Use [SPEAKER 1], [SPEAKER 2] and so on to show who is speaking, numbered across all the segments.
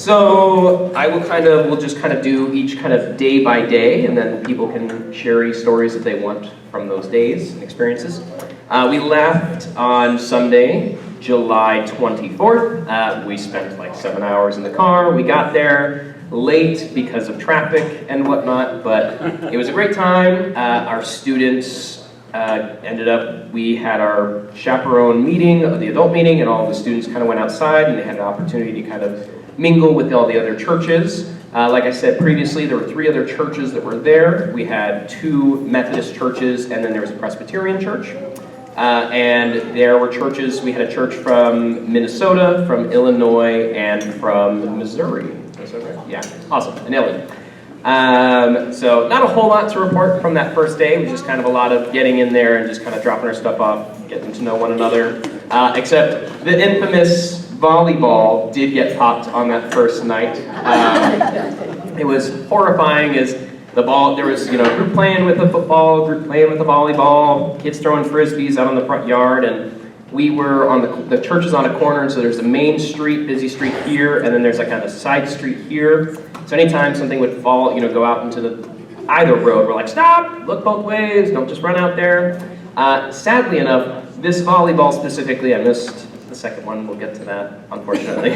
[SPEAKER 1] So we'll just kind of do each kind of day by day, and then people can share any stories that they want from those days and experiences. We left on Sunday, July 24th. We spent like 7 hours in the car. We got there late because of traffic and whatnot, but it was a great time. Our students we had our chaperone meeting, the adult meeting, and all the students kind of went outside and they had an opportunity to kind of mingle with all the other churches. Like I said previously, there were 3 other churches that were there. We had 2 Methodist churches, and then there was a Presbyterian church. And there were churches, we had a church from Minnesota, from Illinois, and from Missouri. Is that right? Yeah, awesome, I nailed it. So not a whole lot to report from that first day. It was just kind of a lot of getting in there and just kind of dropping our stuff off, getting to know one another. Except the infamous volleyball did get popped on that first night. It was horrifying as the ball, there was, a group playing with the football, group playing with the volleyball, kids throwing frisbees out on the front yard, and we were on the church is on a corner, so there's a main street, busy street here, and then there's like kind of a side street here. So anytime something would fall, go out into either road, we're like, stop, look both ways, don't just run out there. Sadly enough, this volleyball specifically, I missed the second one, we'll get to that, unfortunately,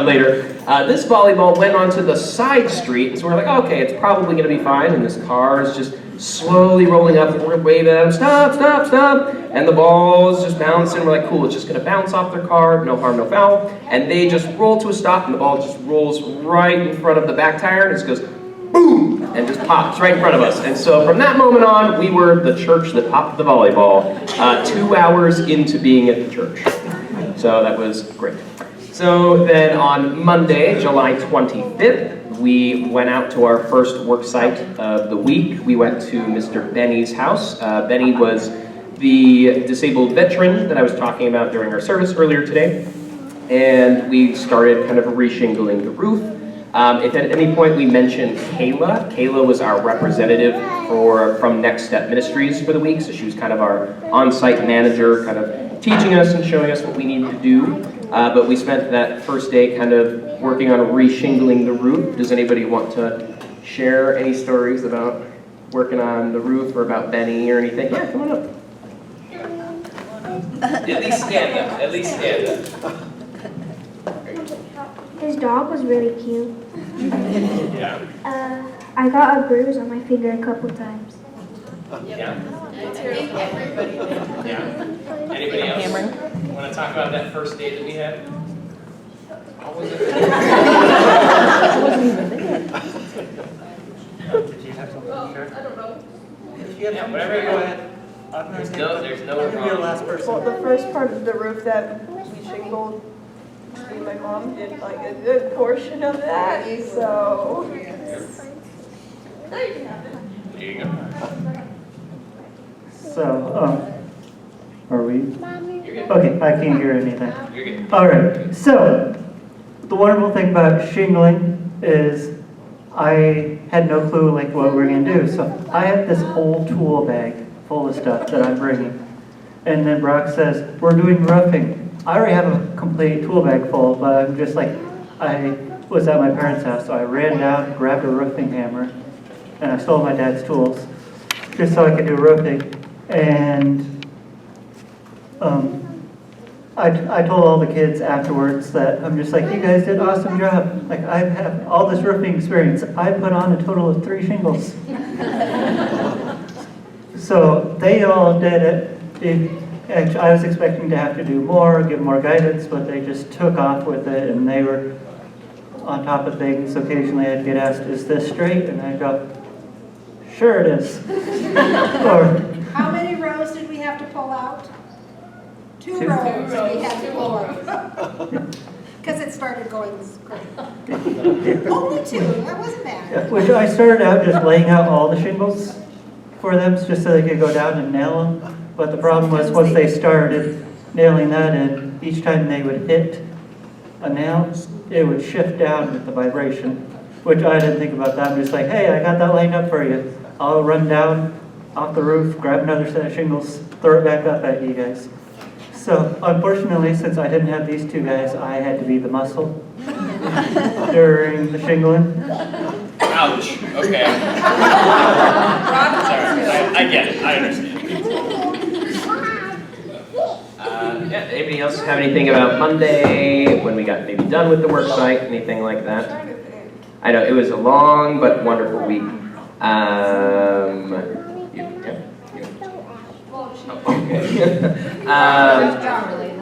[SPEAKER 1] later. This volleyball went onto the side street, so we're like, okay, it's probably gonna be fine, and this car is just slowly rolling up, and we're waving at them, stop, stop, stop, and the ball is just bouncing, we're like, cool, it's just gonna bounce off their car, no harm, no foul, and they just roll to a stop, and the ball just rolls right in front of the back tire, and it just goes, boom, and just pops right in front of us. And so from that moment on, we were the church that popped the volleyball 2 hours into being at the church. So that was great. So then on Monday, July 25th, we went out to our first work site of the week. We went to Mr. Benny's house. Benny was the disabled veteran that I was talking about during our service earlier today. And we started kind of reshingling the roof. If at any point we mentioned Kayla was our representative from Next Step Ministries for the week. So she was kind of our on-site manager, kind of teaching us and showing us what we needed to do. But we spent that first day kind of working on reshingling the roof. Does anybody want to share any stories about working on the roof or about Benny or anything? Yeah, come on up. At least stand up. At least stand up.
[SPEAKER 2] His dog was really cute.
[SPEAKER 1] Yeah.
[SPEAKER 2] I got a bruise on my finger a couple times.
[SPEAKER 1] Yeah. Yeah. Anybody else want to talk about that first date that we had? How was it?
[SPEAKER 3] I wasn't even there. Did you have something to share?
[SPEAKER 4] I don't know.
[SPEAKER 1] Yeah, whatever. Go ahead. There's no
[SPEAKER 3] You're the last person.
[SPEAKER 4] Well, the first part of the roof that we shingled, my mom did like a good portion of that, so.
[SPEAKER 1] There you go.
[SPEAKER 3] So, are we?
[SPEAKER 1] You're good.
[SPEAKER 3] Okay, I can't hear anything.
[SPEAKER 1] You're good.
[SPEAKER 3] All right, so the wonderful thing about shingling is I had no clue like what we're gonna do. So I have this whole tool bag full of stuff that I'm bringing. And then Brock says, we're doing roofing. I already have a complete tool bag full, but I'm just like, I was at my parents' house, so I ran down, grabbed a roofing hammer, and I stole my dad's tools just so I could do roofing. And I told all the kids afterwards that I'm just like, you guys did an awesome job. Like, I have all this roofing experience. I put on a total of 3 shingles. So they all did it. Actually, I was expecting to have to do more, give more guidance, but they just took off with it, and they were on top of things. Occasionally I'd get asked, is this straight? And I'd go, sure it is. Or,
[SPEAKER 5] how many rows did we have to pull out? 2
[SPEAKER 3] 2
[SPEAKER 5] rows we had to pull out. Because it started going great. Only 2, that wasn't bad.
[SPEAKER 3] which I started out just laying out all the shingles for them just so they could go down and nail them. But the problem was once they started nailing that in, each time they would hit a nail, it would shift down with the vibration, which I didn't think about that. I'm just like, hey, I got that lined up for you. I'll run down off the roof, grab another set of shingles, throw it back up at you guys. So unfortunately, since I didn't have these 2 guys, I had to be the muscle. during the shingling.
[SPEAKER 1] Ouch, okay. Sorry, I get it, I understand. Yeah, anybody else have anything about Monday, when we got maybe done with the work site, anything like that?
[SPEAKER 4] Trying to think.
[SPEAKER 1] I know, it was a long but wonderful week.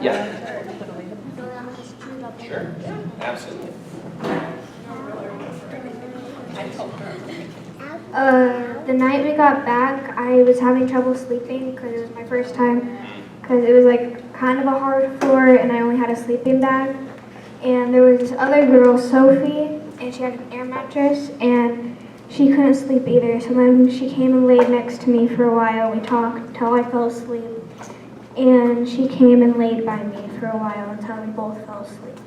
[SPEAKER 1] Yeah. Sure, absolutely.
[SPEAKER 2] The night we got back, I was having trouble sleeping because it was my first time. Because it was like kind of a hard floor and I only had a sleeping bag. And there was this other girl, Sophie, and she had an air mattress and she couldn't sleep either. So then she came and laid next to me for a while. We talked till I fell asleep. And she came and laid by me for a while until we both fell asleep.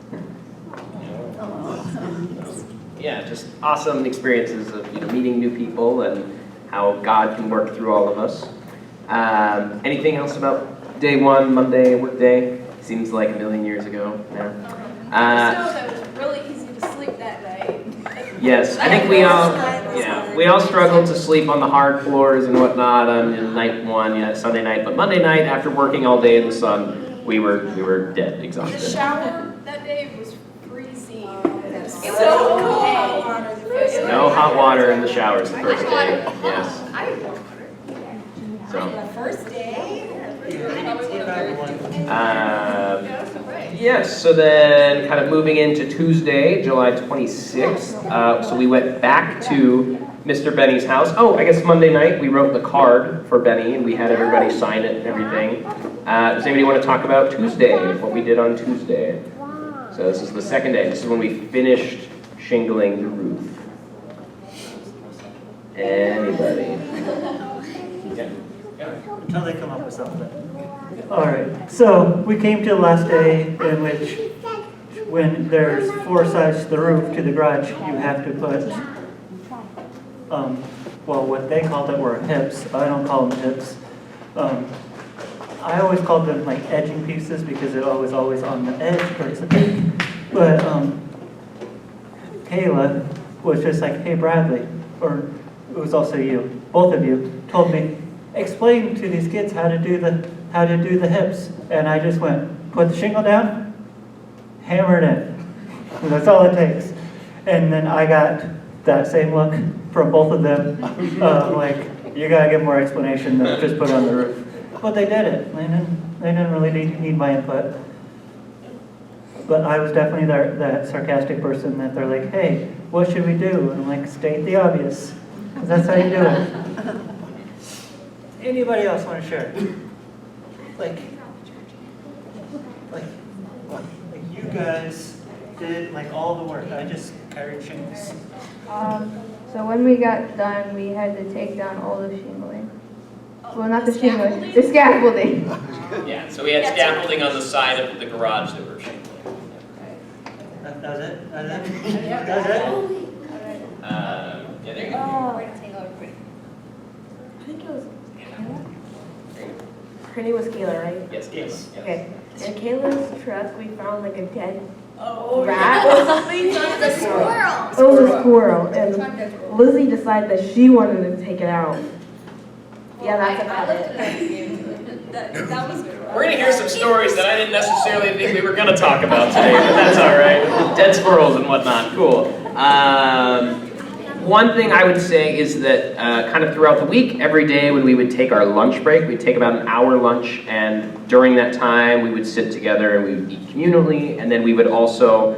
[SPEAKER 1] Yeah, just awesome experiences of meeting new people and how God can work through all of us. Anything else about day one, Monday, work day? Seems like a million years ago now.
[SPEAKER 4] Just know that it was really easy to sleep that night.
[SPEAKER 1] Yes, I think we all struggled to sleep on the hard floors and whatnot on night one, Sunday night. But Monday night, after working all day in the sun, we were dead,
[SPEAKER 4] The
[SPEAKER 1] exhausted.
[SPEAKER 4] shower that day was freezing. It was
[SPEAKER 5] It
[SPEAKER 4] so
[SPEAKER 5] was
[SPEAKER 4] cold.
[SPEAKER 1] No hot water in the showers the first day. Yes.
[SPEAKER 5] I didn't want water.
[SPEAKER 1] So.
[SPEAKER 5] The first day?
[SPEAKER 1] Yes, so then kind of moving into Tuesday, July 26th, so we went back to Mr. Benny's house. Oh, I guess Monday night we wrote the card for Benny and we had everybody sign it and everything. Does anybody want to talk about Tuesday, what we did on Tuesday? So this is the second day. This is when we finished shingling the roof. Anybody? Yeah.
[SPEAKER 3] Until they come up with something. All right, so we came to the last day in which when there's 4 sides to the roof to the garage, you have to put, well, what they called it were hips. I don't call them hips. I always called them like edging pieces because it was always on the edge or it's a peak. But Kayla was just like, hey Bradley, or it was also you, both of you, told me, explain to these kids how to do the hips. And I just went, put the shingle down, hammer it in. And that's all it takes. And then I got that same look from both of them, like, you gotta give more explanation than just put it on the roof. But they did it. They didn't really need my input. But I was definitely that sarcastic person that they're like, hey, what should we do? And I'm like, state the obvious. Because that's how you do it. Anybody else want to share? Like you guys did like all the work. I just carried shingles.
[SPEAKER 6] So when we got done, we had to take down all the shingling. Well, not the shingling, the scaffolding.
[SPEAKER 1] Yeah, so we had scaffolding on the side of the garage that we're shingling.
[SPEAKER 3] That was it? That was it?
[SPEAKER 5] Yeah.
[SPEAKER 3] That was it?
[SPEAKER 1] Yeah, there you go.
[SPEAKER 6] I think it was Kayla. Her name was Kayla, right?
[SPEAKER 1] Yes, yes.
[SPEAKER 6] Okay. In Kayla's truck, we found like a dead
[SPEAKER 4] Oh,
[SPEAKER 6] rat or something.
[SPEAKER 5] It was a squirrel.
[SPEAKER 6] It was a squirrel, and Lizzie decided that she wanted to take it out. Yeah, that's about it.
[SPEAKER 4] That was good.
[SPEAKER 1] We're gonna hear some stories that I didn't necessarily think we were gonna talk about today, but that's all right. Dead squirrels and whatnot, cool. One thing I would say is that kind of throughout the week, every day when we would take our lunch break, we'd take about an hour lunch, and during that time we would sit together and we would eat communally, and then we would also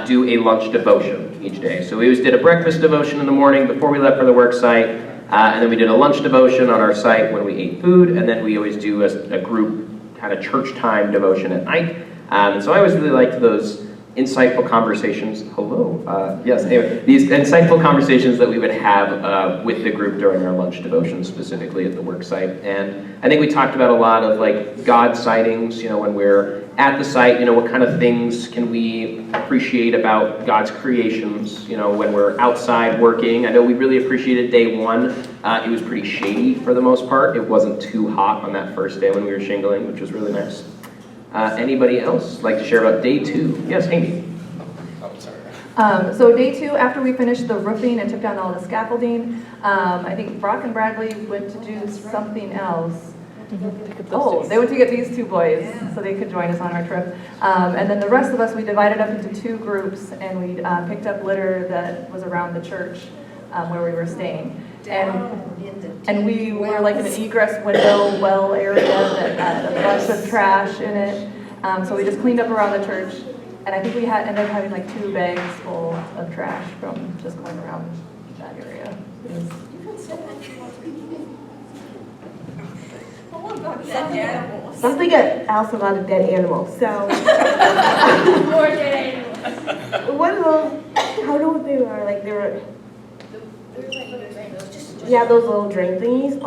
[SPEAKER 1] do a lunch devotion each day. So we always did a breakfast devotion in the morning before we left for the work site, and then we did a lunch devotion on our site when we ate food, and then we always do a group kind of church time devotion at night. And so I always really liked those insightful conversations. Hello. Yes, anyway, these insightful conversations that we would have with the group during our lunch devotion, specifically at the work site. And I think we talked about a lot of like God sightings, when we're at the site, what kind of things can we appreciate about God's creations, when we're outside working. I know we really appreciated day one. It was pretty shady for the most part. It wasn't too hot on that first day when we were shingling, which was really nice. Anybody else like to share about day two? Yes, Amy.
[SPEAKER 7] Oh, sorry. So day 2, after we finished the roofing and took down all the scaffolding, I think Brock and Bradley went to do something else. Oh, they went to get these 2 boys so they could join us on our trip. And then the rest of us, we divided up into 2 groups and we picked up litter that was around the church where we were staying. And we were like in an egress window well area that had a bunch of trash in it. So we just cleaned up around the church. And I think we ended up having like 2 bags full of trash from just going around that area.
[SPEAKER 8] Something else about a dead animal. So
[SPEAKER 2] More dead animals.
[SPEAKER 8] one of those, how old they were? Like they were. Yeah, those little drain thingies.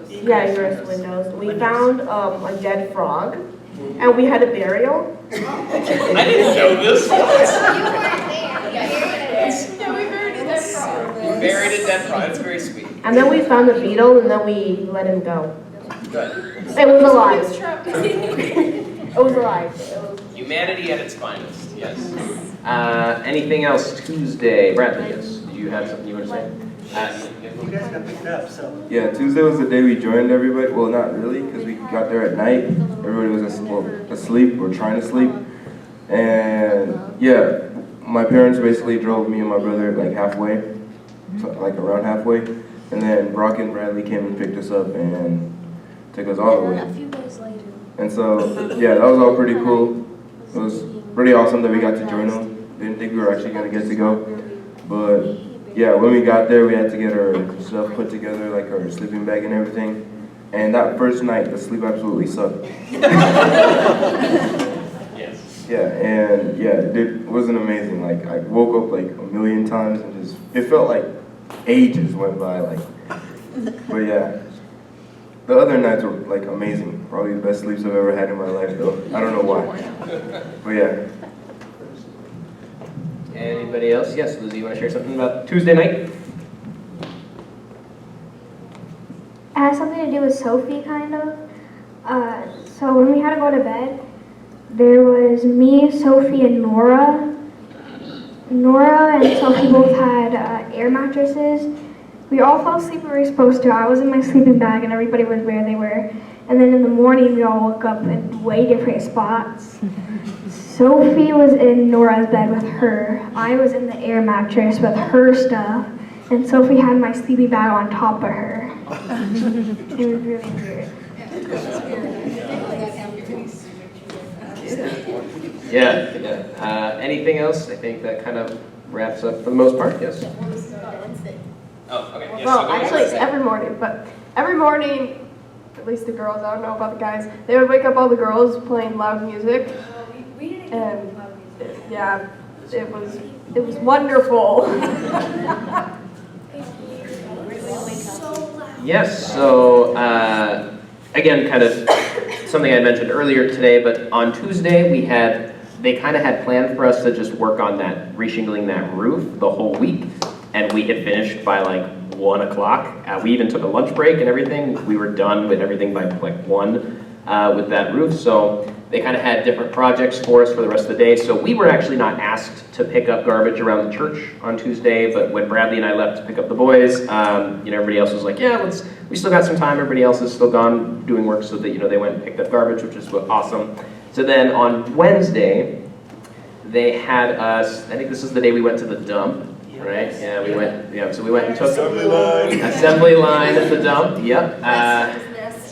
[SPEAKER 8] Yeah, egress windows. We found a dead frog, and we had a burial.
[SPEAKER 1] I didn't know this.
[SPEAKER 2] Yeah, we buried a dead frog.
[SPEAKER 1] You buried a dead frog. That's very sweet.
[SPEAKER 8] And then we found the beetle, and then we let him go.
[SPEAKER 1] Good.
[SPEAKER 8] It was alive. It was alive.
[SPEAKER 1] Humanity at its finest. Yes. Anything else? Tuesday, Bradley. Yes. Do you have something you want to say?
[SPEAKER 3] You guys got picked up, so.
[SPEAKER 9] Yeah, Tuesday was the day we joined everybody. Well, not really, because we got there at night. Everybody was asleep or trying to sleep. And yeah, my parents basically drove me and my brother like halfway, so, like around halfway. And then Brock and Bradley came and picked us up and took us all the way.
[SPEAKER 2] A few days later.
[SPEAKER 9] And so, yeah, that was all pretty cool. It was pretty awesome that we got to join them. Didn't think we were actually going to get to go. But yeah, when we got there, we had to get our stuff put together, like our sleeping bag and everything. And that first night, the sleep absolutely sucked.
[SPEAKER 1] Yes.
[SPEAKER 9] Yeah, and yeah, it wasn't amazing. Like, I woke up like a million times and just, it felt like ages went by. Like, but yeah, the other nights were like amazing. Probably the best sleeps I've ever had in my life, though. I don't know why. But yeah.
[SPEAKER 1] Anybody else? Yes, Lizzie, you want to share something about Tuesday night?
[SPEAKER 2] It has something to do with Sophie, kind of. So when we had to go to bed, there was me, Sophie, and Nora. Nora and Sophie both had air mattresses. We all fell asleep where we were supposed to. I was in my sleeping bag and everybody was where they were. And then in the morning, we all woke up in way different spots. Sophie was in Nora's bed with her. I was in the air mattress with her stuff. And Sophie had my sleeping bag on top of her. It was really weird.
[SPEAKER 1] Yeah. Anything else? I think that kind of wraps up for the most part. Yes. Oh, okay. Yes,
[SPEAKER 4] Well,
[SPEAKER 1] so go ahead.
[SPEAKER 4] actually, every morning, at least the girls, I don't know about the guys, they would wake up all the girls playing loud music. And yeah, it was wonderful.
[SPEAKER 1] Yes, so again, kind of something I mentioned earlier today, but on Tuesday they kind of had planned for us to just work on that, reshingling that roof the whole week, and we had finished by like 1 o'clock. We even took a lunch break and everything. We were done with everything by like 1 with that roof, so they kind of had different projects for us for the rest of the day. So we were actually not asked to pick up garbage around the church on Tuesday, but when Bradley and I left to pick up the boys, everybody else was like, yeah, we still got some time. Everybody else is still gone doing work, so that, they went and picked up garbage, which is awesome. So then on Wednesday, they had us, I think this is the day we went to the dump, right? Yeah, we went, so we went and took assembly line at the dump, yep.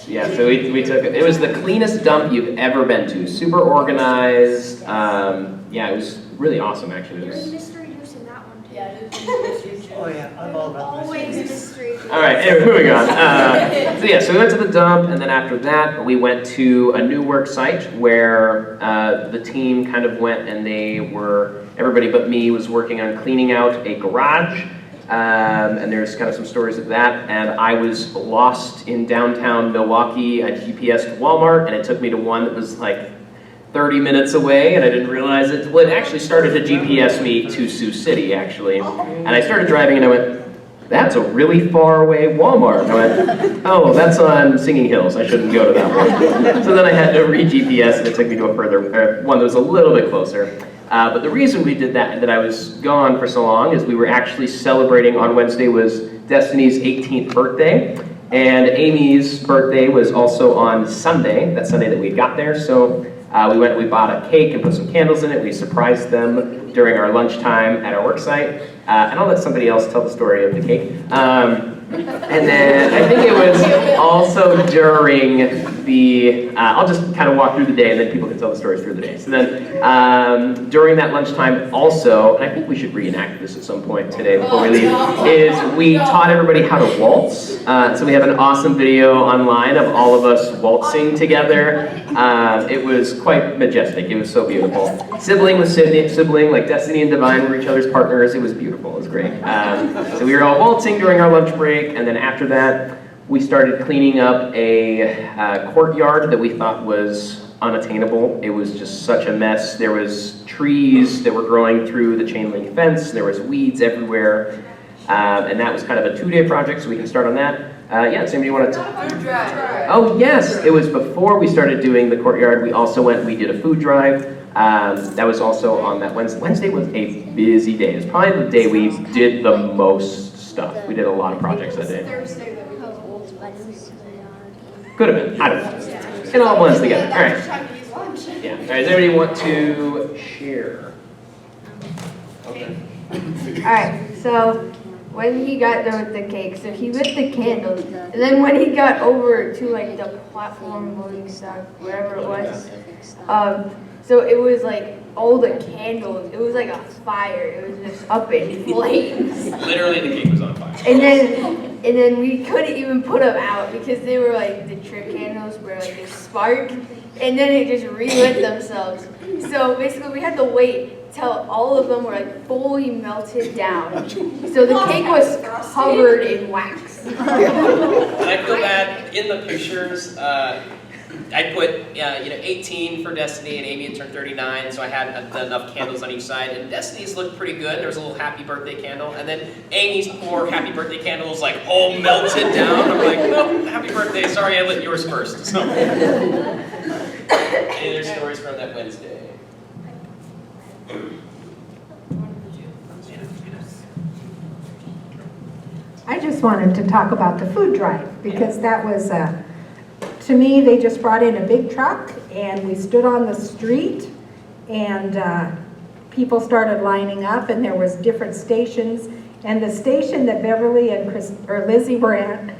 [SPEAKER 1] Yeah, so we took it. It was the cleanest dump you've ever been to. Super organized. Yeah, it was really awesome, actually.
[SPEAKER 2] There's a mystery juice in that one, too.
[SPEAKER 5] Yeah, it's
[SPEAKER 3] Oh yeah, I'm all about this.
[SPEAKER 2] Always mystery juice.
[SPEAKER 1] All right, anyway, moving on. So we went to the dump, and then after that, we went to a new work site where the team kind of went, and everybody but me was working on cleaning out a garage. And there's kind of some stories of that. And I was lost in downtown Milwaukee. I GPSed to Walmart, and it took me to one that was like 30 minutes away, and I didn't realize it. Well, it actually started to GPS me to Sioux City, actually. And I started driving, and I went, that's a really far away Walmart. And I went, oh, that's on Singing Hills. I shouldn't go to that one. So then I had to re-GPS, and it took me to one that was a little bit closer. But the reason we did that I was gone for so long, is we were actually celebrating on Wednesday was Destiny's 18th birthday. And Amy's birthday was also on Sunday, that Sunday that we got there. So we bought a cake and put some candles in it. We surprised them during our lunchtime at our work site. And I'll let somebody else tell the story of the cake. And then I think it was also during the, I'll just kind of walk through the day and then people can tell the stories through the day. So then during that lunchtime also, and I think we should reenact this at some point today before we leave, is we taught everybody how to waltz. So we have an awesome video online of all of us waltzing together. It was quite majestic. It was so beautiful. Sibling with sibling, like Destiny and Divine were each other's partners. It was beautiful. It was great. So we were all waltzing during our lunch break. And then after that, we started cleaning up a courtyard that we thought was unattainable. It was just such a mess. There was trees that were growing through the chain link fence. There was weeds everywhere. And that was kind of a 2-day project, so we can start on that. Yeah, somebody want to? Food drive. Oh yes, it was before we started doing the courtyard. We also we did a food drive. That was also on that Wednesday. Wednesday was a busy day. It was probably the day we did the most stuff. We did a lot of projects that day. Could have been. I don't know. It all blends together. All right. Yeah. All right. Does anybody want to share? Okay.
[SPEAKER 6] All right, so when he got done with the cake, so he lit the candles, and then when he got over to like the platform loading stuff, wherever it was, so it was like all the candles, it was like a fire, it was just up in flames.
[SPEAKER 1] Literally the cake was on fire.
[SPEAKER 6] And then we couldn't even put them out because they were like, the trick candles were like a spark, and then it just relit themselves. So basically we had to wait till all of them were like fully melted down. So the cake was covered in wax.
[SPEAKER 1] And I feel bad, in the pictures, I put 18 for Destiny, and Amy had turned 39, so I had enough candles on each side. And Destiny's looked pretty good. There was a little happy birthday candle, and then Amy's poor happy birthday candle was like all melted down. I'm like, no, happy birthday. Sorry, I lit yours first. So. Any other stories from that Wednesday?
[SPEAKER 5] I just wanted to talk about the food drive because that was, to me, they just brought in a big truck and we stood on the street and people started lining up and there was different stations. And the station that Beverly and Lizzie were at,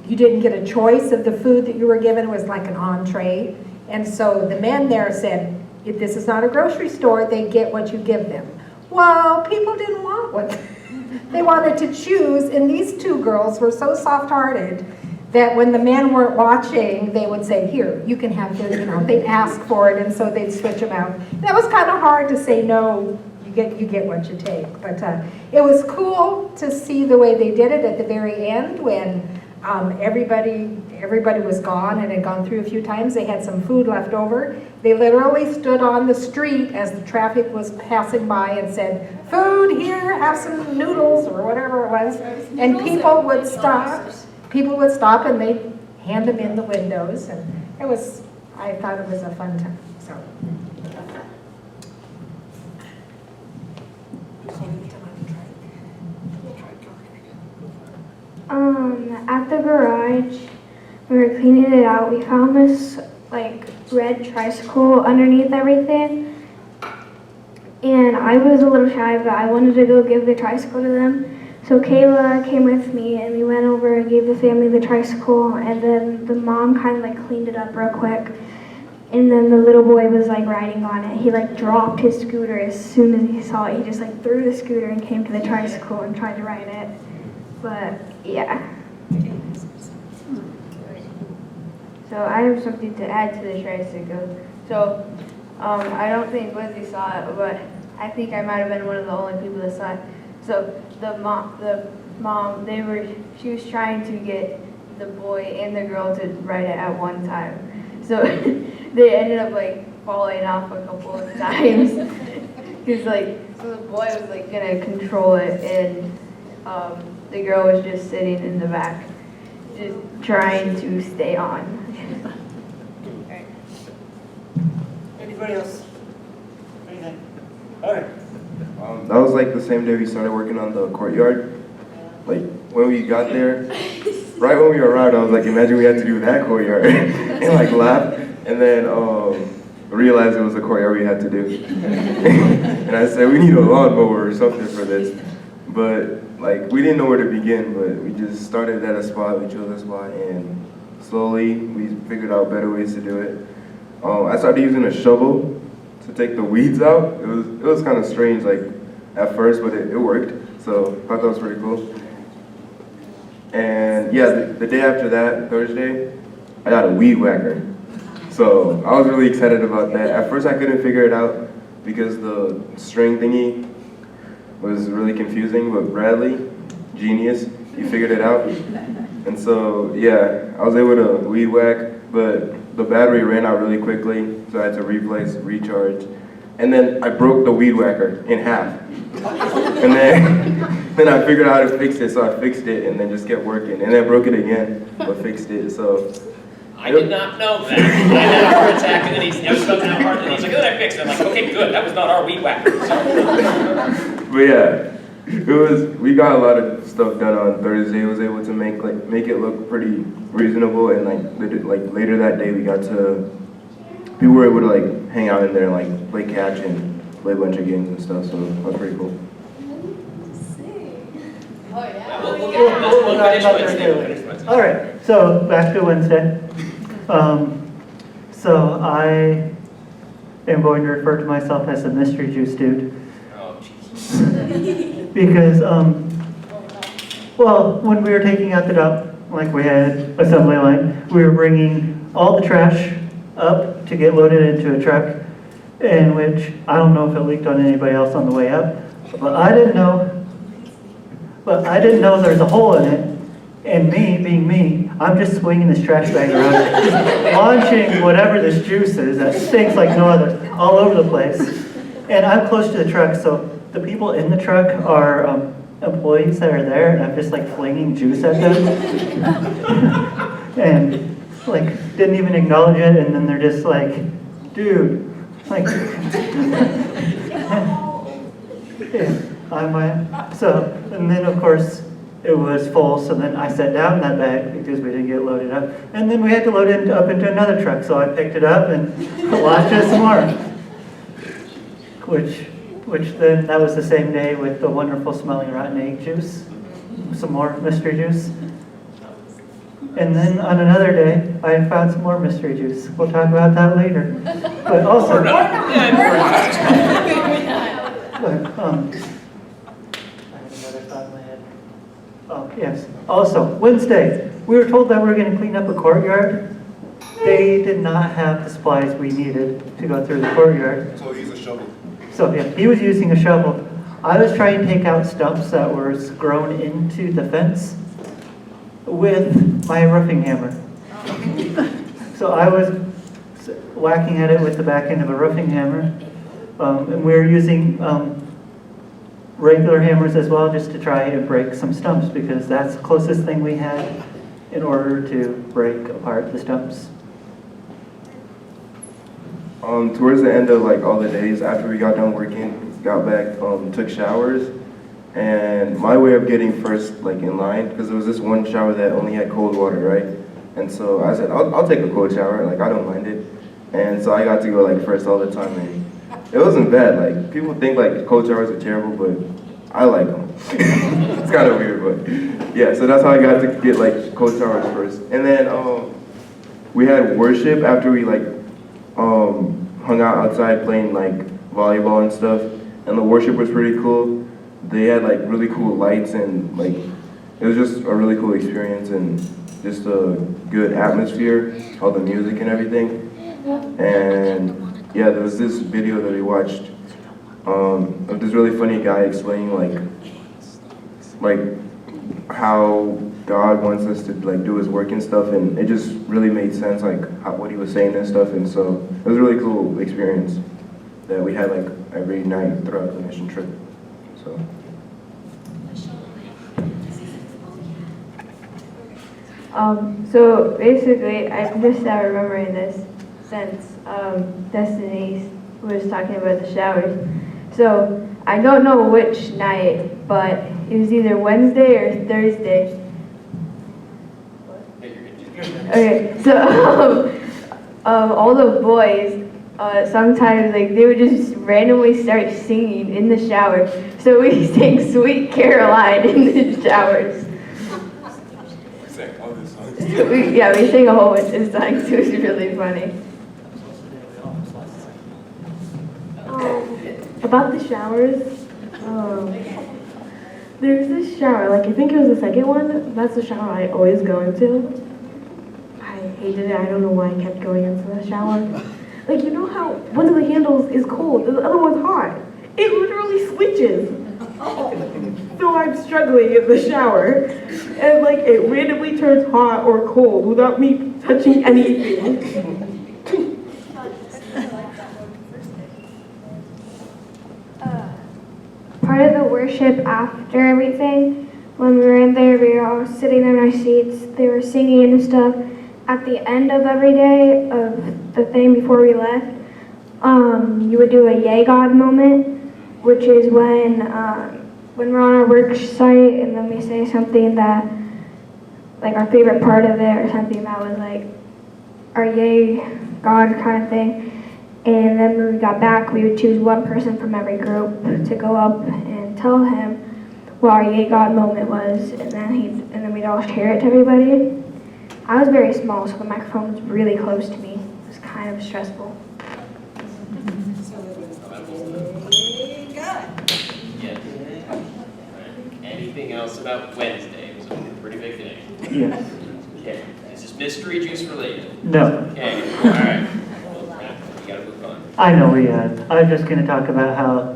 [SPEAKER 5] you didn't get a choice of the food that you were given. It was like an entree. And so the men there said, if this is not a grocery store, they get what you give them. Well, people didn't want what they wanted to choose, and these two girls were so soft-hearted that when the men weren't watching, they would say, here, you can have this, they'd ask for it, and so they'd switch them out. And that was kind of hard to say, no, you get what you take. But it was cool to see the way they did it at the very end when everybody was gone and had gone through a few times. They had some food left over. They literally stood on the street as the traffic was passing by and said, food here, have some noodles or whatever it was. And people would stop. People would stop and they'd hand them in the windows. And I thought it was a fun time. So.
[SPEAKER 2] At the garage, we were cleaning it out. We found this like red tricycle underneath everything. And I was a little shy, but I wanted to go give the tricycle to them. So Kayla came with me and we went over and gave the family the tricycle, and then the mom kind of like cleaned it up real quick. And then the little boy was like riding on it. He like dropped his scooter as soon as he saw it. He just like threw the scooter and came to the tricycle and tried to ride it. But yeah. So I have something to add to the tricycle. So I don't think Lizzie saw it, but I think I might have been one of the only people that saw it. So the mom, she was trying to get the boy and the girl to ride it at one time. So they ended up like falling off a couple of times. So the boy was like gonna control it, and the girl was just sitting in the back, just trying to stay on.
[SPEAKER 10] Anybody else? Anything?
[SPEAKER 9] That was like the same day we started working on the courtyard. Like when we got there, right when we arrived, I was like, imagine we had to do that courtyard and like laugh. And then realized it was a courtyard we had to do. And I said, we need a lawnmower or something for this. But like we didn't know where to begin, but we just started at a spot, we chose a spot, and slowly we figured out better ways to do it. I started using a shovel to take the weeds out. It was kind of strange, like at first, but it worked. So I thought that was pretty cool. And yeah, the day after that, Thursday, I got a weed whacker. So I was really excited about that. At first I couldn't figure it out because the string thingy was really confusing, but Bradley, genius, he figured it out. And so yeah, I was able to weed whack, but the battery ran out really quickly, so I had to replace, recharge. And then I broke the weed whacker in half. And then I figured out how to fix it, so I fixed it and then just kept working. And then I broke it again, but fixed it, so.
[SPEAKER 1] I did not know that. I had a heart attack and then it was about to have a heart attack. He's like, oh, I fixed it. I'm like, okay, good. That was not our weed whacker.
[SPEAKER 9] But yeah, we got a lot of stuff done on Thursday. I was able to make it look pretty reasonable, and like later that day people were able to like hang out in there and like play catch and play a bunch of games and stuff. So that was pretty cool.
[SPEAKER 1] We'll finish Wednesday.
[SPEAKER 3] All right, so back to Wednesday. So I am going to refer to myself as the mystery juice dude.
[SPEAKER 1] Oh, Jesus.
[SPEAKER 3] Because, well, when we were taking out the dump, like we had assembly line, we were bringing all the trash up to get loaded into a truck, in which I don't know if it leaked on anybody else on the way up, but I didn't know there's a hole in it. And me, being me, I'm just swinging this trash bag around, launching whatever this juice is that stinks like no other, all over the place. And I'm close to the truck, so the people in the truck are employees that are there, and I'm just like flinging juice at them. And like, didn't even acknowledge it, and then they're just like, dude, like, yeah, so, and then of course, it was full, so then I sat down in that bag because we didn't get loaded up. And then we had to load it up into another truck, so I picked it up and launched it some more. Which then, that was the same day with the wonderful smelling rotten egg juice, some more mystery juice. And then on another day, I found some more mystery juice. We'll talk about that later. But also, yes. Also, Wednesday, we were told that we were going to clean up a courtyard. They did not have the supplies we needed to go through the courtyard.
[SPEAKER 9] So he's a shovel.
[SPEAKER 3] So yeah, he was using a shovel. I was trying to take out stumps that were grown into the fence with my roofing hammer. So I was whacking at it with the back end of a roofing hammer. And we were using regular hammers as well, just to try and break some stumps, because that's the closest thing we had in order to break apart the stumps.
[SPEAKER 9] Towards the end of like all the days after we got done working, got back, took showers, and my way of getting first like in line, because there was this one shower that only had cold water, right? And so I said, I'll take a cold shower, like I don't mind it. And so I got to go like first all the time, and it wasn't bad. Like people think like cold showers are terrible, but I like them. It's kind of weird, but yeah. So that's how I got to get like cold showers first. And then we had worship after we like hung out outside playing like volleyball and stuff. And the worship was pretty cool. They had like really cool lights, and like it was just a really cool experience and just a good atmosphere, all the music and everything. And yeah, there was this video that we watched of this really funny guy explaining like how God wants us to like do His work and stuff, and it just really made sense, like what he was saying and stuff. And so it was a really cool experience that we had like every night throughout the mission trip.
[SPEAKER 6] So basically, I'm just now remembering this since Destiny was talking about the showers. So I don't know which night, but it was either Wednesday or Thursday. Okay, so all the boys sometimes like they would just randomly start singing in the shower. So we sang "Sweet Caroline" in the showers. We sang a whole bunch of songs. It was really funny. About the showers, there's this shower, like I think it was the second one, that's the shower I always go into. I hated it, I don't know why I kept going into the shower. Like, you know how one of the handles is cold and the other one's hot? It literally switches. So I'm struggling in the shower, and like it randomly turns hot or cold without me touching anything.
[SPEAKER 2] Part of the worship after everything, when we were in there, we were all sitting in our seats. They were singing and stuff. At the end of every day of the thing before we left, you would do a Yay God moment, which is when we're on our work site and then we say something that, like our favorite part of it or something that was like our Yay God kind of thing. And then when we got back, we would choose one person from every group to go up and tell him what our Yay God moment was, and then we'd all share it to everybody. I was very small, so the microphone was really close to me. It was kind of stressful.
[SPEAKER 1] Yeah. Anything else about Wednesday? It was a pretty big day.
[SPEAKER 3] Yes.
[SPEAKER 1] Okay. Is this mystery juice related?
[SPEAKER 3] No.
[SPEAKER 1] Okay. All right. We gotta move on.
[SPEAKER 3] I know we had. I'm just going to talk about how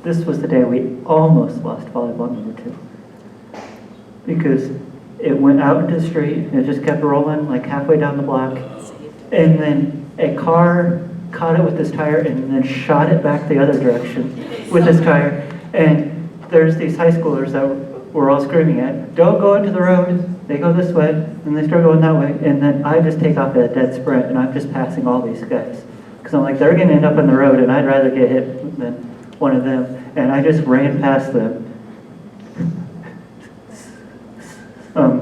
[SPEAKER 3] this was the day we almost lost volleyball number 2. Because it went out into the street, and it just kept rolling like halfway down the block. And then a car caught it with his tire and then shot it back the other direction with his tire. And there's these high schoolers that were all screaming at, "Don't go into the road." They go this way, and they start going that way. And then I just take off at a dead sprint, and I'm just passing all these guys. Because I'm like, they're going to end up on the road, and I'd rather get hit than one of them. And I just ran past them.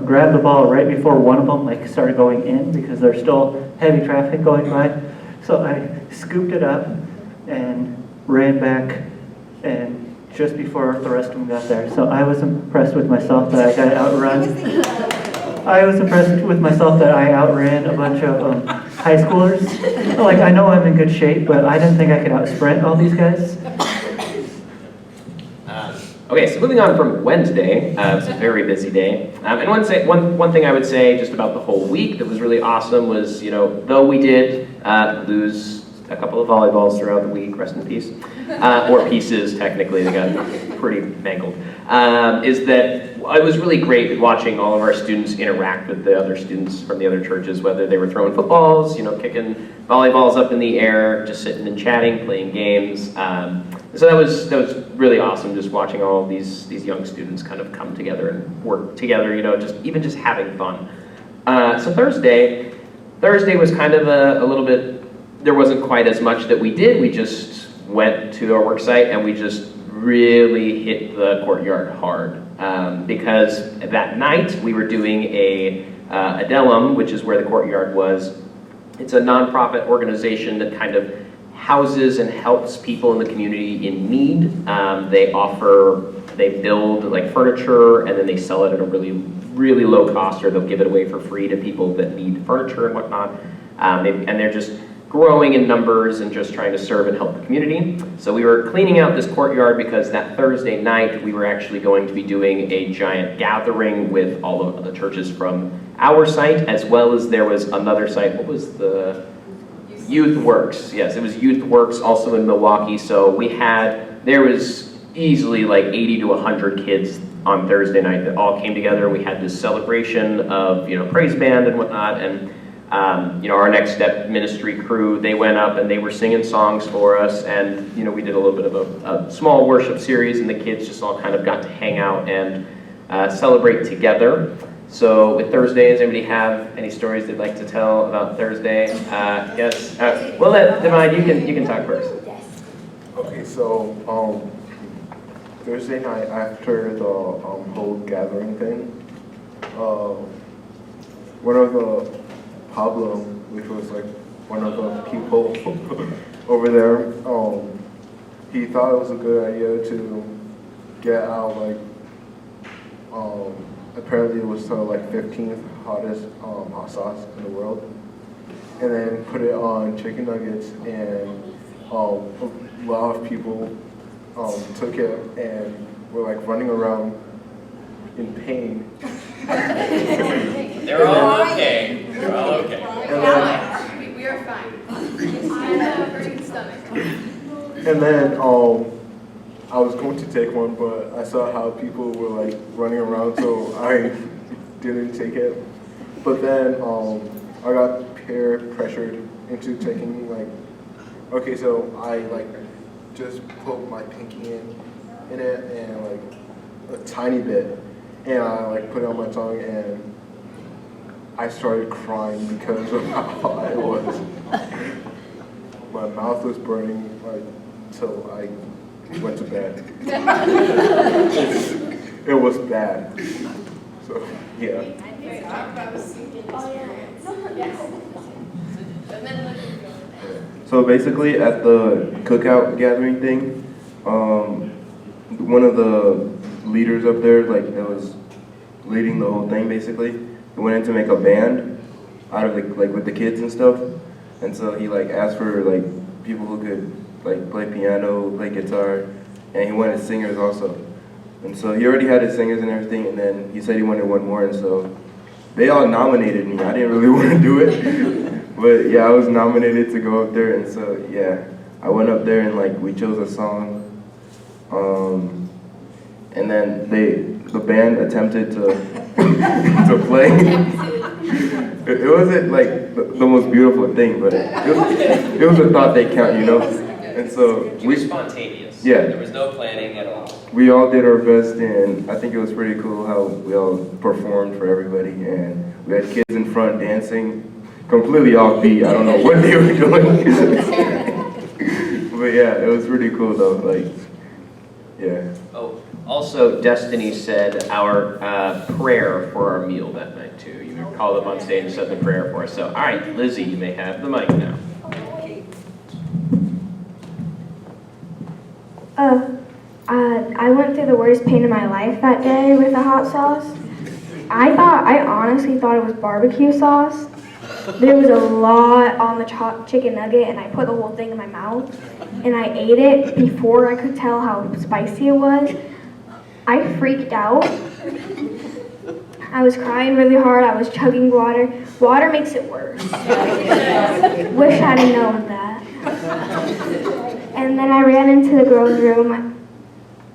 [SPEAKER 3] Grabbed the ball right before one of them started going in because there's still heavy traffic going by. So I scooped it up and ran back, and just before the rest of them got there. So I was impressed with myself that I got outrun. I was impressed with myself that I outran a bunch of high schoolers. Like, I know I'm in good shape, but I didn't think I could outsprint all these guys.
[SPEAKER 1] Okay, so moving on from Wednesday, it was a very busy day. And one thing I would say just about the whole week that was really awesome was, though we did lose a couple of volleyballs throughout the week, rest in peace, or pieces, technically, they got pretty mangled, is that it was really great watching all of our students interact with the other students from the other churches, whether they were throwing footballs, kicking volleyballs up in the air, just sitting and chatting, playing games. So that was really awesome, just watching all of these young students kind of come together and work together, just having fun. So Thursday was kind of a little bit, there wasn't quite as much that we did. We just went to our work site and we just really hit the courtyard hard. Because that night we were doing a Adelum, which is where the courtyard was. It's a nonprofit organization that kind of houses and helps people in the community in need. They build furniture and then they sell it at a really, really low cost, or they'll give it away for free to people that need furniture and whatnot. And they're just growing in numbers and just trying to serve and help the community. So we were cleaning out this courtyard because that Thursday night we were actually going to be doing a giant gathering with all of the churches from our site, as well as there was another site. What was the Youth Works? Yes, it was Youth Works, also in Milwaukee. So there was easily 80 to 100 kids on Thursday night that all came together. We had this celebration of praise band and whatnot, and our Next Step ministry crew, they went up and they were singing songs for us, and we did a little bit of a small worship series, and the kids just all kind of got to hang out and celebrate together. So with Thursday, does anybody have any stories they'd like to tell about Thursday? Yes. We'll let Divine, you can talk first.
[SPEAKER 10] Okay, so Thursday night after the whole gathering thing, one of the Pablo, which was like one of the people over there, he thought it was a good idea to get out like apparently it was the like 15th hottest hot sauce in the world, and then put it on chicken nuggets, and a lot of people took it and were like running around in pain.
[SPEAKER 1] They're all okay. They're all okay.
[SPEAKER 10] And then,
[SPEAKER 4] We are fine.
[SPEAKER 10] and then I was going to take one, but I saw how people were like running around, so I didn't take it. But then I got peer pressured into taking like, okay, so I like just put my pinky in it and like a tiny bit, and I like put it on my tongue, and I started crying because of how hot it was. My mouth was burning like till I went to bed. It was bad. So yeah.
[SPEAKER 9] So basically, at the cookout gathering thing, one of the leaders up there, like that was leading the whole thing, basically, he went in to make a band out of like with the kids and stuff, and so he like asked for like people who could like play piano, play guitar, and he wanted singers also. And so he already had his singers and everything, and then he said he wanted one more, and so they all nominated me. I didn't really want to do it, but yeah, I was nominated to go up there, and so yeah, I went up there and like we chose a song, and then the band attempted to to play. It wasn't like the most beautiful thing, but it was a thought they count, you know. And so
[SPEAKER 1] It was spontaneous.
[SPEAKER 9] Yeah.
[SPEAKER 1] There was no planning at all.
[SPEAKER 9] We all did our best, and I think it was pretty cool how we all performed for everybody, and we had kids in front dancing completely offbeat. I don't know what they were doing. But yeah, it was pretty cool though, like, yeah.
[SPEAKER 1] Oh, also Destiny said our prayer for our meal that night too. You called them on stage and said the prayer for us. So, all right, Lizzie, you may have the mic now.
[SPEAKER 2] I went through the worst pain of my life that day with the hot sauce. I honestly thought it was barbecue sauce. There was a lot on the chopped chicken nugget, and I put the whole thing in my mouth, and I ate it before I could tell how spicy it was. I freaked out. I was crying really hard. I was chugging water. Water makes it worse. Wish I'd have known that. And then I ran into the girls' room.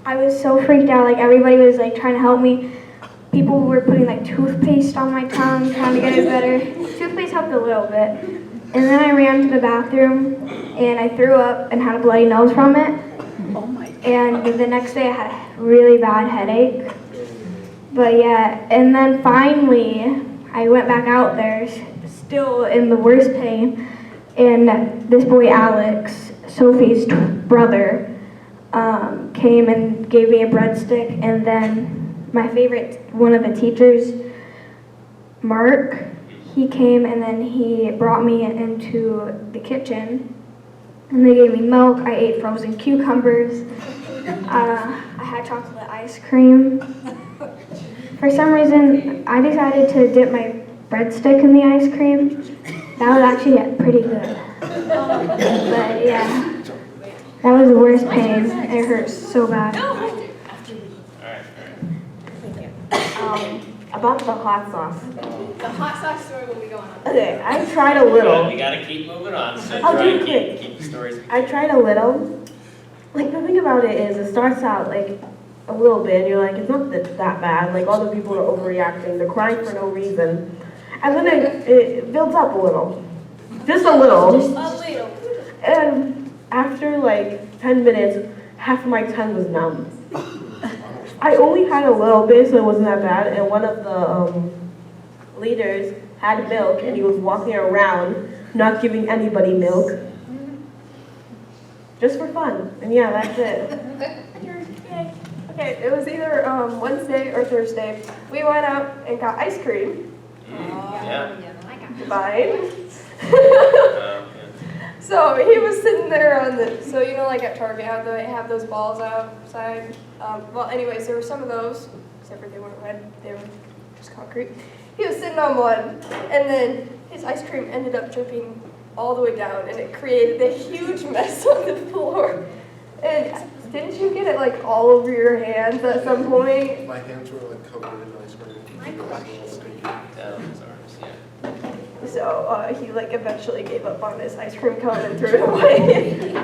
[SPEAKER 2] I was so freaked out. Like everybody was like trying to help me. People were putting like toothpaste on my tongue, trying to get it better. Toothpaste helped a little bit. And then I ran to the bathroom and I threw up and had a bloody nose from it. And the next day I had a really bad headache. But yeah, and then finally I went back out there, still in the worst pain. And this boy Alex, Sophie's brother, came and gave me a breadstick, and then my favorite, one of the teachers, Mark, he came and then he brought me into the kitchen, and they gave me milk. I ate frozen cucumbers. I had chocolate ice cream. For some reason, I decided to dip my breadstick in the ice cream. That was actually pretty good. But yeah. That was the worst pain. It hurt so bad.
[SPEAKER 8] About the hot sauce.
[SPEAKER 4] The hot sauce story will be going on.
[SPEAKER 8] Okay, I tried a little.
[SPEAKER 1] We gotta keep moving on, so
[SPEAKER 8] I'll
[SPEAKER 1] try
[SPEAKER 8] do
[SPEAKER 1] and
[SPEAKER 8] it quick.
[SPEAKER 1] keep the stories.
[SPEAKER 8] I tried a little. Like, the thing about it is, it starts out like a little bit, and you're like, it's not that bad. Like, all the people are overreacting. They're crying for no reason. And then it builds up a little. Just a little. And after like 10 minutes, half of my tongue was numb. I only had a little bit, so it wasn't that bad. And one of the leaders had milk, and he was walking around not giving anybody milk. just for fun. And yeah, that's it.
[SPEAKER 4] Okay, it was either Wednesday or Thursday. We went out and got ice cream.
[SPEAKER 1] Yeah.
[SPEAKER 4] Divine. So he was sitting there on the, so you know, like at Target, they have those balls outside. Well, anyways, there were some of those, except for they weren't red, they were just concrete. He was sitting on one, and then his ice cream ended up dripping all the way down, and it created a huge mess on the floor. And didn't you get it like all over your hands at some point?
[SPEAKER 10] My hands were like covered in ice cream.
[SPEAKER 4] So he like eventually gave up on his ice cream cone and threw it away.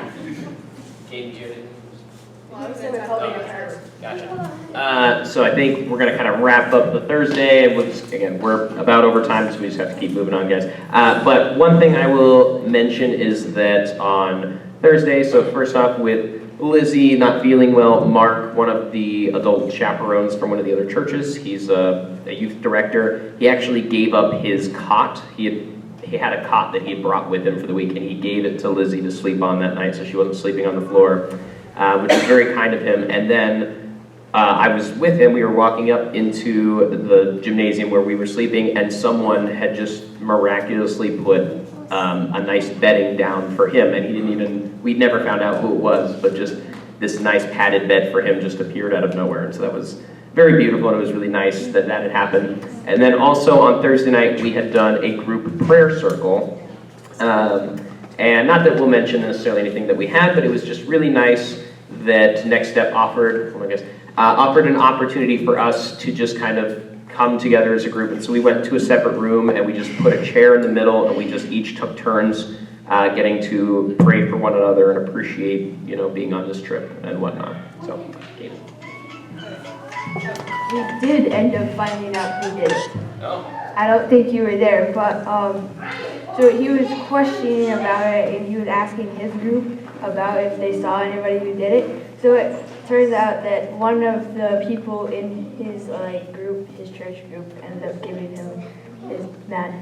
[SPEAKER 1] Katie, do you have anything?
[SPEAKER 4] I was gonna tell you guys.
[SPEAKER 1] Gotcha. So I think we're gonna kind of wrap up the Thursday. Again, we're about over time, so we just have to keep moving on, guys. But one thing I will mention is that on Thursday, so first off with Lizzie not feeling well, Mark, one of the adult chaperones from one of the other churches, he's a youth director, he actually gave up his cot. He had a cot that he had brought with him for the week, and he gave it to Lizzie to sleep on that night, so she wasn't sleeping on the floor, which was very kind of him. And then I was with him, we were walking up into the gymnasium where we were sleeping, and someone had just miraculously put a nice bedding down for him, and we'd never found out who it was, but just this nice padded bed for him just appeared out of nowhere, and so that was very beautiful, and it was really nice that that had happened. And then also on Thursday night, we had done a group prayer circle, and not that we'll mention necessarily anything that we had, but it was just really nice that Next Step offered an opportunity for us to just kind of come together as a group. And so we went to a separate room and we just put a chair in the middle, and we just each took turns getting to pray for one another and appreciate, you know, being on this trip and whatnot. So, Katie.
[SPEAKER 6] We did end up finding out who did it.
[SPEAKER 1] Oh.
[SPEAKER 6] I don't think you were there, but so he was questioning about it, and he was asking his group about if they saw anybody who did it. So it turns out that one of the people in his group, his church group, ended up giving him his mat.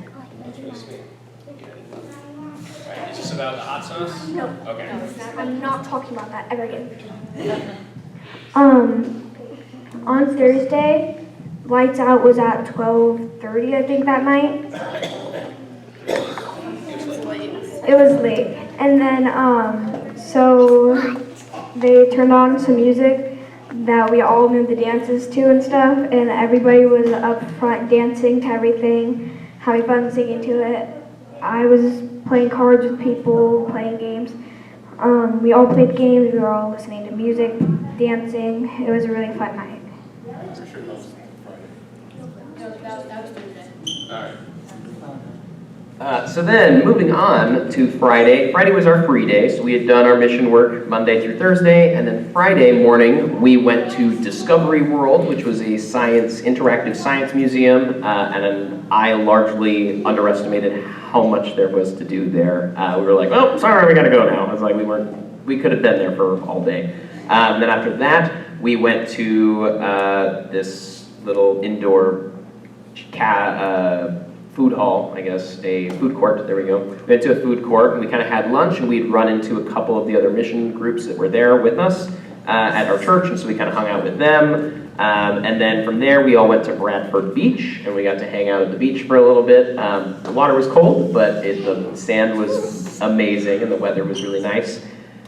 [SPEAKER 1] Is this about the hot sauce?
[SPEAKER 2] No.
[SPEAKER 1] Okay.
[SPEAKER 2] I'm not talking about that ever again. On Thursday, lights out was at 12:30, I think, that night. It was late. And then, so they turned on some music that we all knew the dances to and stuff, and everybody was up front dancing to everything, having fun singing to it. I was playing cards with people, playing games. We all played games, we were all listening to music, dancing. It was a really fun night.
[SPEAKER 1] So then, moving on to Friday. Friday was our free day, so we had done our mission work Monday through Thursday, and then Friday morning we went to Discovery World, which was a interactive science museum, and I largely underestimated how much there was to do there. We were like, oh, sorry, we gotta go now. I was like, we could have been there for all day. Then after that, we went to this little indoor food hall, I guess, a food court, there we go. We went to a food court and we kind of had lunch, and we'd run into a couple of the other mission groups that were there with us at our church, and so we kind of hung out with them. And then from there, we all went to Bradford Beach, and we got to hang out at the beach for a little bit. The water was cold, but the sand was amazing, and the weather was really nice.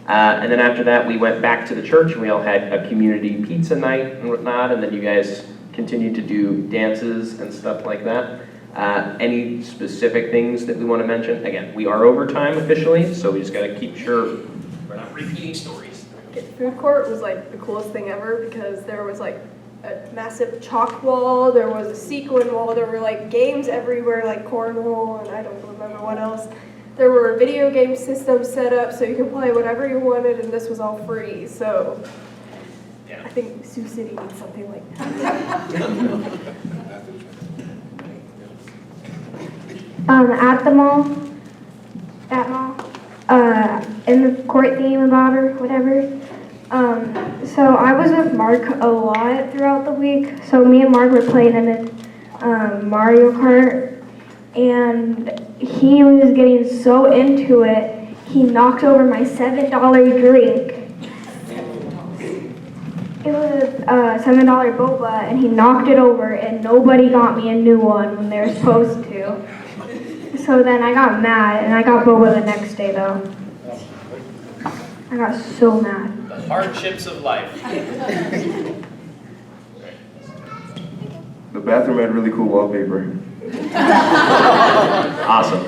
[SPEAKER 1] And then after that, we went back to the church, and we all had a community pizza night and whatnot, and then you guys continued to do dances and stuff like that. Any specific things that we want to mention? Again, we are over time officially, so we just got to keep sure we're not repeating stories.
[SPEAKER 4] Food court was like the coolest thing ever, because there was like a massive chalk wall, there was a sequin wall, there were like games everywhere, like cornhole, and I don't remember what else. There were video game systems set up so you could play whatever you wanted, and this was all free. So yeah. I think Sioux City needs something like that.
[SPEAKER 2] At the mall, in the court theme about or whatever. So I was with Mark a lot throughout the week. So me and Mark were playing in a Mario Kart, and he was getting so into it, he knocked over my $7 drink. It was a $7 boba, and he knocked it over, and nobody got me a new one when they were supposed to. So then I got mad, and I got boba the next day, though. I got so mad.
[SPEAKER 1] The hardships of life.
[SPEAKER 9] The bathroom had really cool wallpaper.
[SPEAKER 1] Awesome.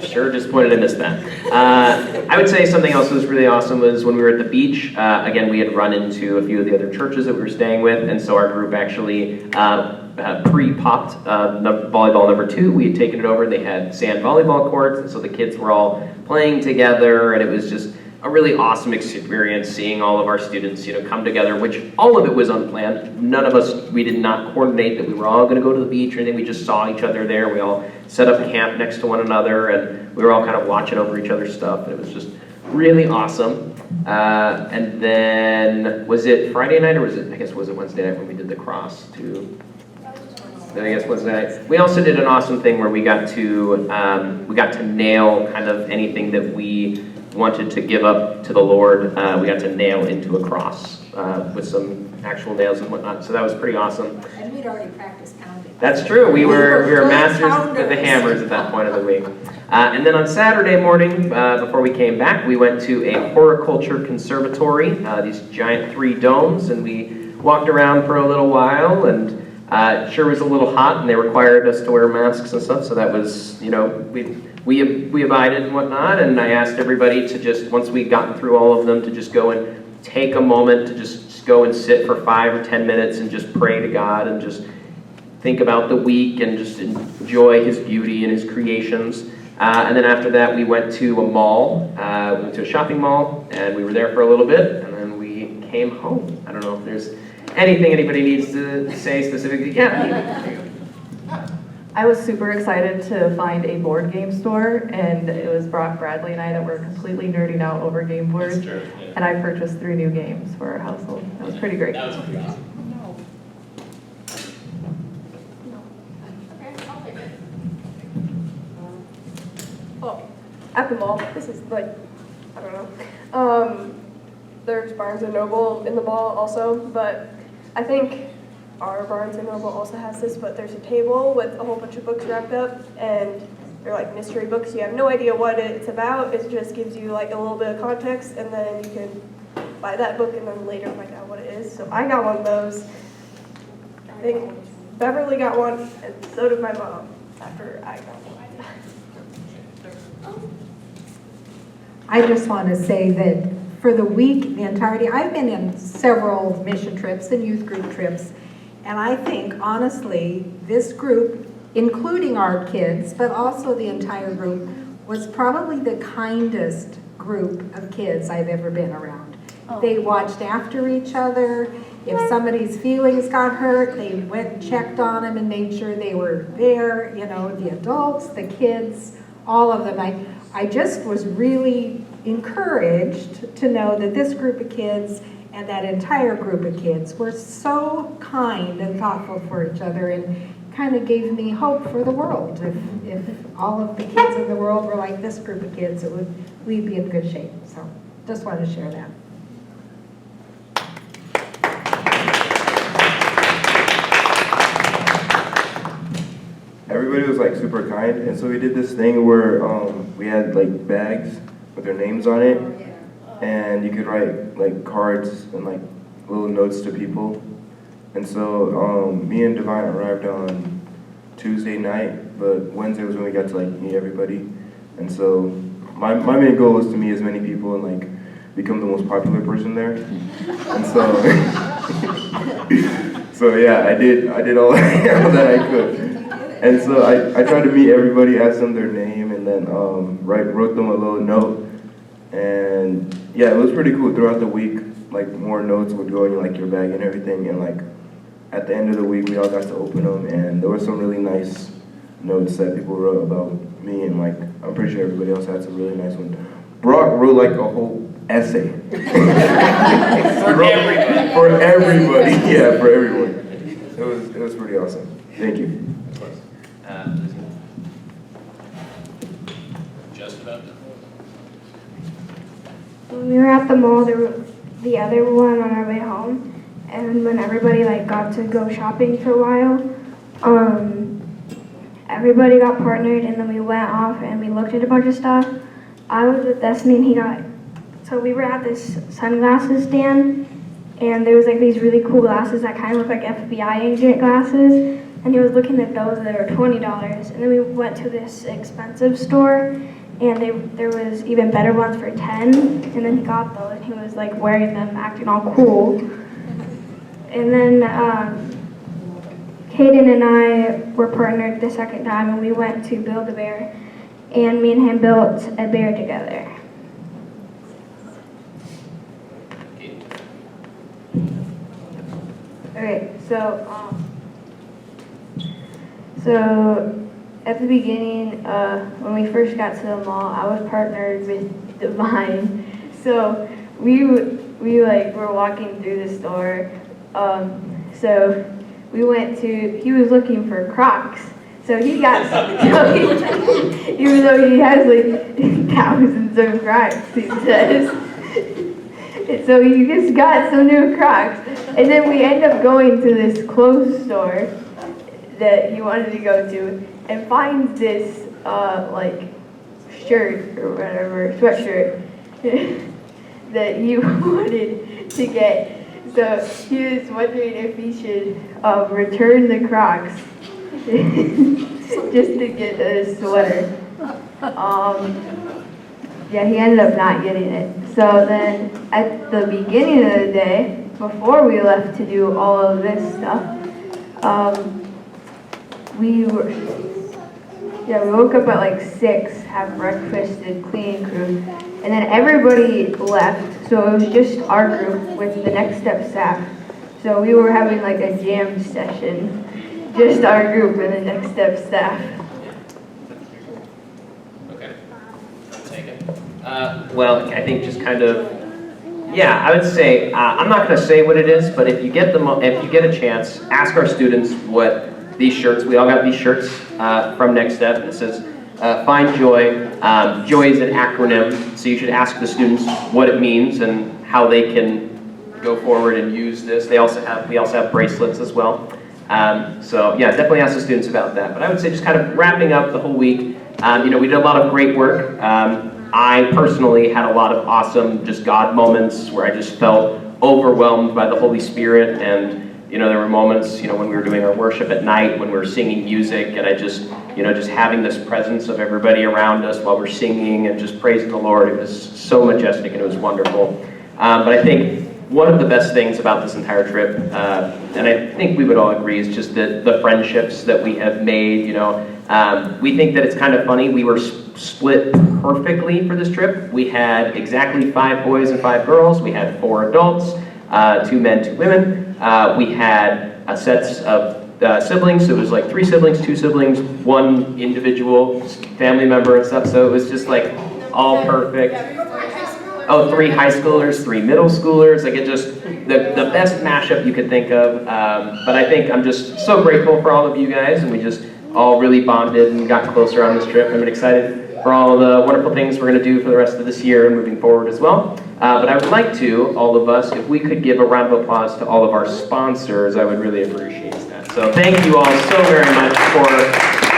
[SPEAKER 1] Sure disappointed I missed that. I would say something else that was really awesome was when we were at the beach. Again, we had run into a few of the other churches that we were staying with, and so our group actually pre-popped volleyball number 2. We had taken it over, and they had sand volleyball courts, and so the kids were all playing together, and it was just a really awesome experience seeing all of our students, come together, which all of it was unplanned. None of us, we did not coordinate that we were all going to go to the beach or anything. We just saw each other there. We all set up camp next to one another, and we were all kind of watching over each other's stuff, and it was just really awesome. And then, was it Friday night, or was it Wednesday night when we did the cross too? I guess Wednesday night. We also did an awesome thing where we got to nail kind of anything that we wanted to give up to the Lord. We got to nail into a cross with some actual nails and whatnot. So that was pretty awesome.
[SPEAKER 5] And we'd already practiced counting.
[SPEAKER 1] That's true. We were
[SPEAKER 5] good
[SPEAKER 1] masters
[SPEAKER 5] counters.
[SPEAKER 1] with the hammers at that point of the week. And then on Saturday morning, before we came back, we went to a horticulture conservatory, these giant 3 domes, and we walked around for a little while, and it sure was a little hot, and they required us to wear masks and stuff, so that was, we abided and whatnot, and I asked everybody to just, once we'd gotten through all of them, to just go and take a moment to just go and sit for 5 or 10 minutes and just pray to God and just think about the week and just enjoy His beauty and His creations. And then after that, we went to a mall, we went to a shopping mall, and we were there for a little bit, and then we came home. I don't know if there's anything anybody needs to say specifically. Yeah.
[SPEAKER 7] I was super excited to find a board game store, and it was Brock, Bradley, and I that were completely nerding out over game boards.
[SPEAKER 1] True, yeah.
[SPEAKER 7] And I purchased 3 new games for our household. That was pretty great.
[SPEAKER 1] That was pretty awesome.
[SPEAKER 4] Oh, at the mall, this is like, I don't know. There's Barnes & Noble in the mall also, but I think our Barnes & Noble also has this, but there's a table with a whole bunch of books wrapped up, and they're like mystery books. You have no idea what it's about. It just gives you like a little bit of context, and then you can buy that book and then later find out what it is. So I got one of those. I think Beverly got one, and so did my mom after I got one.
[SPEAKER 5] I just want to say that for the week, the entirety, I've been in several mission trips and youth group trips, and I think, honestly, this group, including our kids, but also the entire group, was probably the kindest group of kids I've ever been around. They watched after each other. If somebody's feelings got hurt, they went and checked on them and made sure they were there, the adults, the kids, all of them. I just was really encouraged to know that this group of kids and that entire group of kids were so kind and thoughtful for each other, and kind of gave me hope for the world. If all of the kids in the world were like this group of kids, we'd be in good shape. So just wanted to share that.
[SPEAKER 9] Everybody was like super kind, and so we did this thing where we had like bags with their names on it, and you could write like cards and like little notes to people. And so me and Divine arrived on Tuesday night, but Wednesday was when we got to like meet everybody. And so my main goal was to meet as many people and like become the most popular person there. And so so yeah, I did all that I could. And so I tried to meet everybody, ask them their name, and then wrote them a little note. And yeah, it was pretty cool. Throughout the week, like more notes would go in like your bag and everything. And like at the end of the week, we all got to open them, and there were some really nice notes that people wrote about me, and like I'm pretty sure everybody else had some really nice ones. Brock wrote like a whole essay.
[SPEAKER 1] For everybody.
[SPEAKER 9] For everybody, yeah, for everyone. It was pretty awesome. Thank you.
[SPEAKER 1] Just about done.
[SPEAKER 2] when we were at the mall, there was the other one on our way home, and when everybody like got to go shopping for a while, everybody got partnered, and then we went off and we looked at a bunch of stuff. I was with Destiny, and so we were at this sunglasses stand, and there was like these really cool glasses that kind of look like FBI agent glasses, and he was looking at those that were $20, and then we went to this expensive store, and there was even better ones for 10, and then he got those, and he was like wearing them, acting all cool. And then Caden and I were partnered the second time, and we went to Build-A-Bear, and me and him built a bear together. Okay, so at the beginning, when we first got to the mall, I was partnered with Divine. So we were walking through the store. So we went to, he was looking for Crocs. So he got, even though he has like thousands of Crocs, he says. And so he just got some new Crocs. And then we end up going to this clothes store that he wanted to go to and finds this like shirt or whatever, sweatshirt that he wanted to get. So he was wondering if he should return the Crocs just to get a sweater. Yeah, he ended up not getting it. So then at the beginning of the day, before we left to do all of this stuff, we woke up at like 6, have breakfast and cleaning crew, and then everybody left, so it was just our group with the Next Step staff. So we were having like a jam session, just our group and the Next Step staff.
[SPEAKER 1] Okay, I'll take it. Well, I think just kind of, yeah, I would say, I'm not going to say what it is, but if you get a chance, ask our students what these shirts, we all got these shirts from Next Step, and it says, find joy. Joy is an acronym, so you should ask the students what it means and how they can go forward and use this. We also have bracelets as well. So yeah, definitely ask the students about that. But I would say just kind of wrapping up the whole week, we did a lot of great work. I personally had a lot of awesome just God moments where I just felt overwhelmed by the Holy Spirit, and there were moments, when we were doing our worship at night, when we were singing music, and I just, just having this presence of everybody around us while we're singing and just praising the Lord. It was so majestic and it was wonderful. But I think one of the best things about this entire trip, and I think we would all agree, is just the friendships that we have made. We think that it's kind of funny. We were split perfectly for this trip. We had exactly 5 boys and 5 girls. We had 4 adults, 2 men, 2 women. We had sets of siblings, so it was like 3 siblings, 2 siblings, 1 individual family member and stuff, so it was just like all perfect. Oh, 3 high schoolers, 3 middle schoolers, like it just, the best mashup you could think of. But I think I'm just so grateful for all of you guys, and we just all really bonded and got closer on this trip. I'm excited for all the wonderful things we're going to do for the rest of this year and moving forward as well. But I would like to, all of us, if we could give a round of applause to all of our sponsors, I would really appreciate that. So thank you all so very much for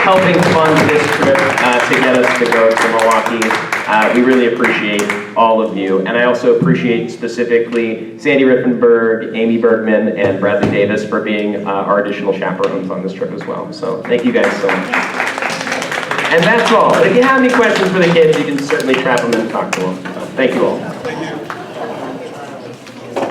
[SPEAKER 1] helping fund this trip to get us to go to Milwaukee. We really appreciate all of you. And I also appreciate specifically Sandy Riffenberg, Amy Bergman, and Bradley Davis for being our additional chaperones on this trip as well. So thank you guys so much. And that's all. But if you have any questions for the kids, you can certainly trap them and talk to them. So, thank you all.